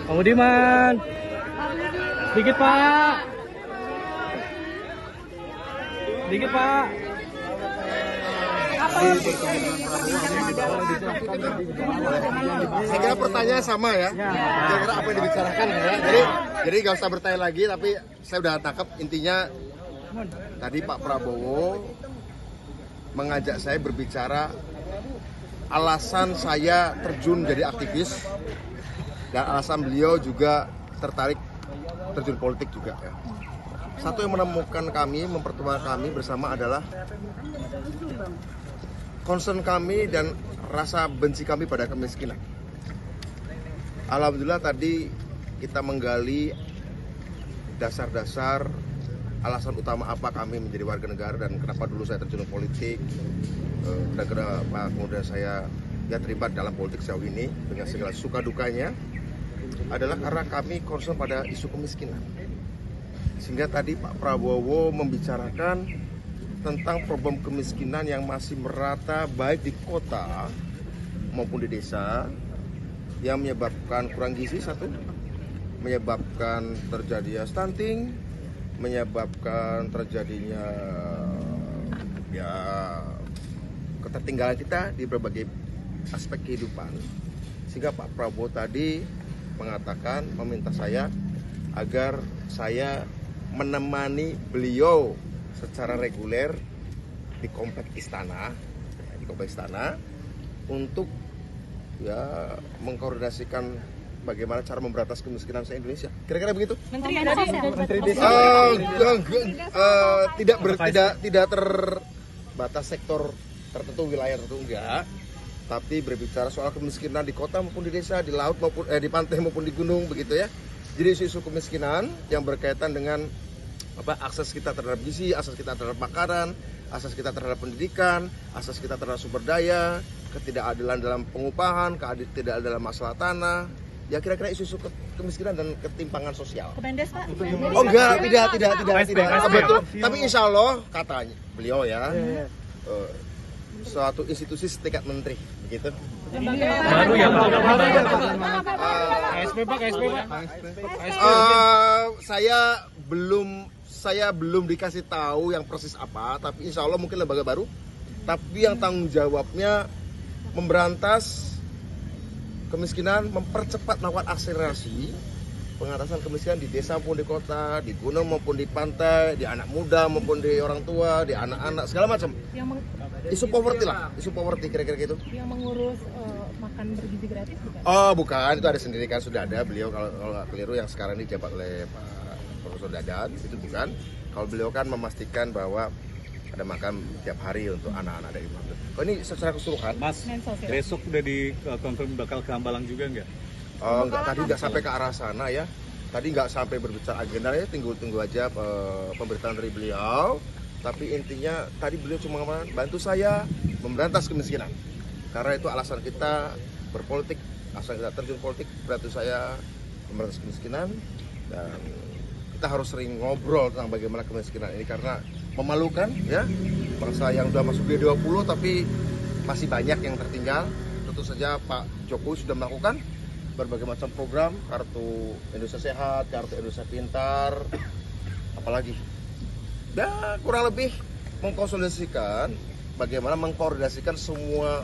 Pak Budiman. Dikit Pak. Dikit Pak. Saya kira pertanyaan sama ya. Kira-kira apa yang dibicarakan ya. Jadi nggak usah bertanya lagi, tapi saya udah tangkap intinya. Tadi Pak Prabowo mengajak saya berbicara alasan saya terjun jadi aktivis dan alasan beliau juga tertarik terjun politik juga ya. Satu yang menemukan kami, mempertemukan kami bersama adalah concern kami dan rasa benci kami pada kemiskinan. Alhamdulillah tadi kita menggali dasar-dasar alasan utama apa kami menjadi warga negara dan kenapa dulu saya terjun politik dan kenapa kemudian saya terlibat dalam politik sejauh ini dengan segala suka dukanya adalah karena kami concern pada isu kemiskinan. Sehingga tadi Pak Prabowo membicarakan tentang problem kemiskinan yang masih merata baik di kota maupun di desa, yang menyebabkan kurang gizi satu, menyebabkan terjadinya stunting, menyebabkan terjadinya ketertinggalan kita di berbagai aspek kehidupan. Sehingga Pak Prabowo tadi mengatakan, meminta saya agar saya menemani beliau secara reguler di kompleks istana, untuk mengkoordinasikan bagaimana cara memberantas kemiskinan se-Indonesia. Kira-kira begitu? Menteri Desa. Tidak terbatas sektor tertentu, wilayah tertentu enggak. Tapi berbicara soal kemiskinan di kota maupun di desa, di laut maupun di pantai maupun di gunung begitu ya. Jadi isu kemiskinan yang berkaitan dengan akses kita terhadap gizi, akses kita terhadap makanan, akses kita terhadap pendidikan, akses kita terhadap sumber daya, ketidakadilan dalam pengupahan, ketidakadilan dalam masalah tanah. Ya kira-kira isu-isu kemiskinan dan ketimpangan sosial. Kemendes Pak? Oh enggak, tidak. Betul. Tapi insya Allah katanya beliau ya, suatu institusi setingkat menteri, begitu. Baru ya Pak. KSP Pak. Saya belum dikasih tahu yang persis apa, tapi insya Allah mungkin lembaga baru. Tapi yang tanggung jawabnya memberantas kemiskinan, mempercepat melakukan akselerasi pengatasan kemiskinan di desa maupun di kota, di gunung maupun di pantai, di anak muda maupun di orang tua, di anak-anak, segala macam. Isu poverty kira-kira gitu. Yang mengurus makan bergizi gratis bukan? Oh bukan, itu ada sendiri kan, sudah ada beliau kalau nggak keliru yang sekarang ini dijabat oleh Pak Profesor Dadan, itu bukan. Kalau beliau kan memastikan bahwa ada makan tiap hari untuk anak-anak dari Mamdut. Oh ini secara keseluruhan. Mas, besok udah dikonfirm bakal ke Hambalang juga nggak? Oh enggak, tadi nggak sampai ke arah sana ya. Tadi nggak sampai berbicara agenda ya, tunggu aja pemberitaan dari beliau. Tapi intinya tadi beliau cuma bantu saya memberantas kemiskinan. Karena itu alasan kita berpolitik, alasan kita terjun politik, bantu saya memberantas kemiskinan. Dan kita harus sering ngobrol tentang bagaimana kemiskinan ini karena memalukan ya. Bangsa yang sudah masuk G20 tapi masih banyak yang tertinggal. Tentu saja Pak Jokowi sudah melakukan berbagai macam program, kartu Indonesia Sehat, kartu Indonesia Pintar, apalagi. Dan kurang lebih mengkonsolidasikan bagaimana mengkoordinasikan semua